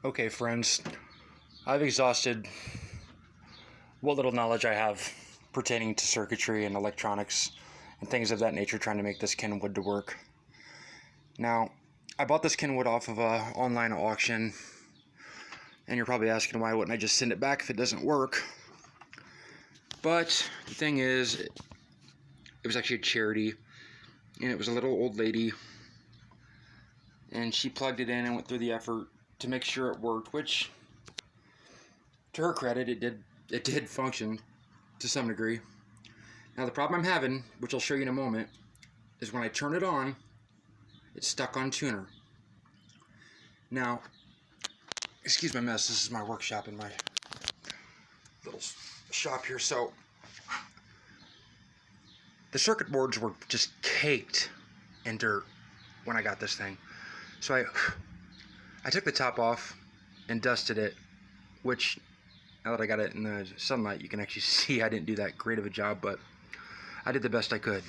Okay, friends, I've exhausted what little knowledge I have pertaining to circuitry and electronics and things of that nature trying to make this Kenwood to work. Now, I bought this Kenwood off of an online auction, and you're probably asking why wouldn't I just send it back if it doesn't work? But the thing is, it was actually a charity, and it was a little old lady, and she plugged it in and went through the effort to make sure it worked, which, to her credit, it did function to some degree. Now the problem I'm having, which I'll show you in a moment, is when I turn it on, it's stuck on tuner. Now, excuse my mess, this is my workshop in my little shop here. So the circuit boards were just caked in dirt when I got this thing. So I took the top off and dusted it, which, now that I got it in the sunlight, you can actually see I didn't do that great of a job, but I did the best I could.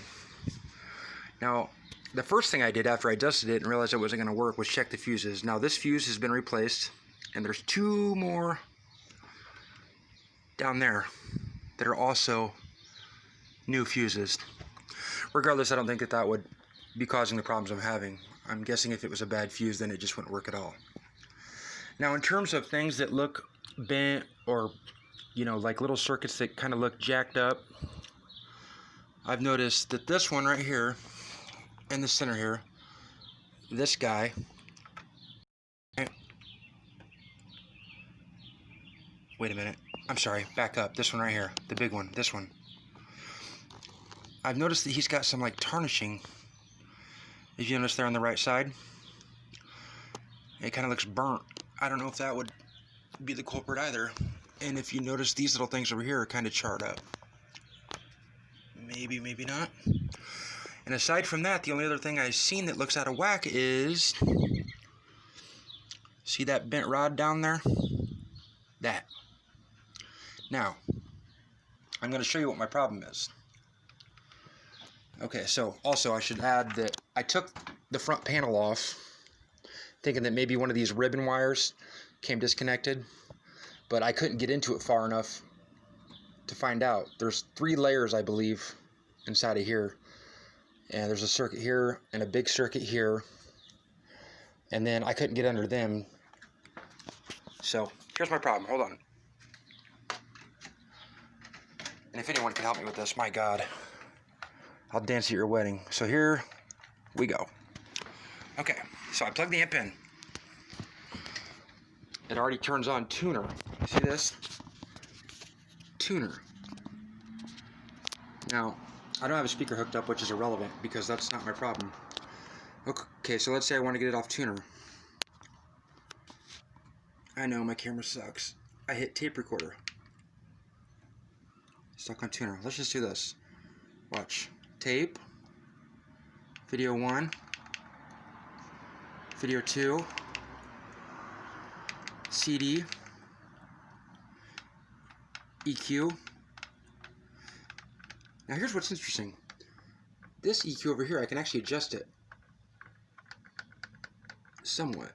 Now, the first thing I did after I dusted it and realized it wasn't going to work was check the fuses. Now, this fuse has been replaced, and there's two more down there that are also new fuses. Regardless, I don't think that would be causing the problems I'm having. I'm guessing if it was a bad fuse, then it just wouldn't work at all. Now, in terms of things that look bent or, like little circuits that kind of look jacked up, I've noticed that this one right here, in the center here, this guy, wait a minute, I'm sorry, back up, this one right here, the big one, this one. I've noticed that he's got some like tarnishing. If you notice there on the right side, it kind of looks burnt. I don't know if that would be the culprit either. And if you notice, these little things over here are kind of charred up. Maybe, maybe not. And aside from that, the only other thing I've seen that looks out of whack is, see that bent rod down there? That. Now, I'm going to show you what my problem is. Okay, so also I should add that I took the front panel off, thinking that maybe one of these ribbon wires came disconnected, but I couldn't get into it far enough to find out. There's 3 layers, I believe, inside of here. And there's a circuit here and a big circuit here. And then I couldn't get under them. So here's my problem. Hold on. And if anyone can help me with this, my God, I'll dance at your wedding. So here we go. Okay, so I plugged the amp in. It already turns on tuner. See this? Tuner. Now, I don't have a speaker hooked up, which is irrelevant because that's not my problem. Okay, so let's say I want to get it off tuner. I know my camera sucks. I hit tape recorder. Stuck on tuner. Let's just do this. Watch. Tape. Video 1. Video 2. CD. EQ. Now here's what's interesting. This EQ over here, I can actually adjust it somewhat.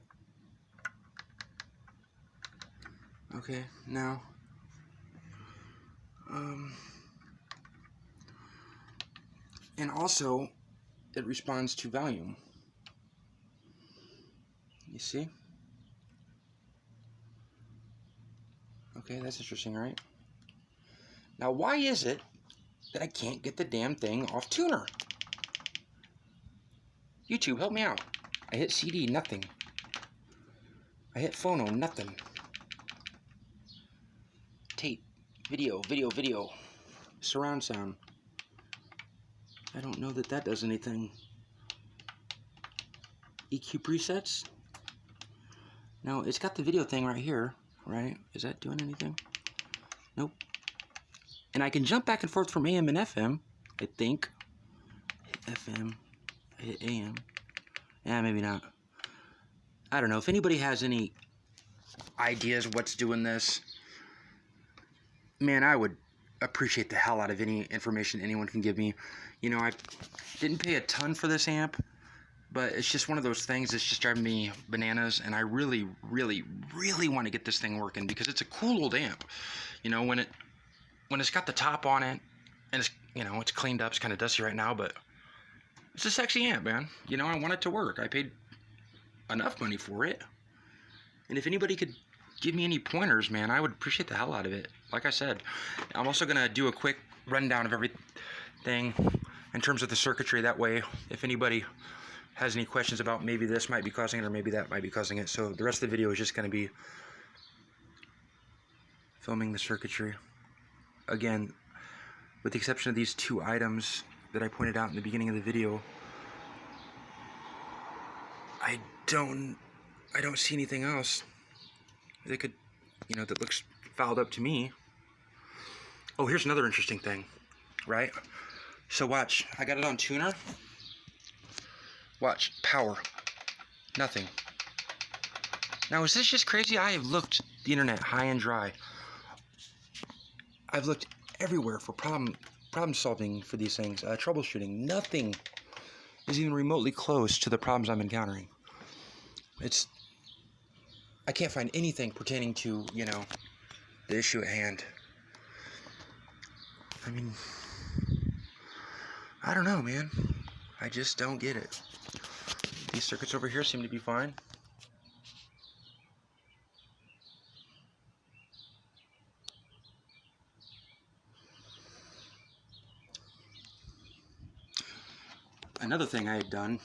Okay, now and also it responds to volume. You see? Okay, that's interesting, right? Now, why is it that I can't get the damn thing off tuner? YouTube, help me out. I hit CD, nothing. I hit phono, nothing. Tape, video, surround sound. I don't know that does anything. EQ presets. Now, it's got the video thing right here, right? Is that doing anything? Nope. And I can jump back and forth from AM and FM, I think. Hit FM, I hit AM. Yeah, maybe not. I don't know. If anybody has any ideas what's doing this, man, I would appreciate the hell out of any information anyone can give me. I didn't pay a ton for this amp. But it's just one of those things that's just driving me bananas, and I really, really, really want to get this thing working because it's a cool old amp. You know, when it's got the top on it, and it's, you know, it's cleaned up, it's kind of dusty right now, but it's a sexy amp, man. You know, I want it to work. I paid enough money for it, and if anybody could give me any pointers, man, I would appreciate the hell out of it. Like I said, I'm also gonna do a quick rundown of everything in terms of the circuitry. That way, if anybody has any questions about maybe this might be causing it or maybe that might be causing it. So the rest of the video is just going to be filming the circuitry. Again, with the exception of these two items that I pointed out in the beginning of the video, I don't see anything else that could, you know, that looks fouled up to me. Oh, here's another interesting thing, right? So watch, I got it on tuner. Watch, power, nothing. Now, is this just crazy? I have looked the internet high and dry. I've looked everywhere for problem solving for these things, troubleshooting. Nothing is even remotely close to the problems I'm encountering. I can't find anything pertaining to, you know, the issue at hand. I mean, I don't know, man. I just don't get it. These circuits over here seem to be fine. Another thing I had done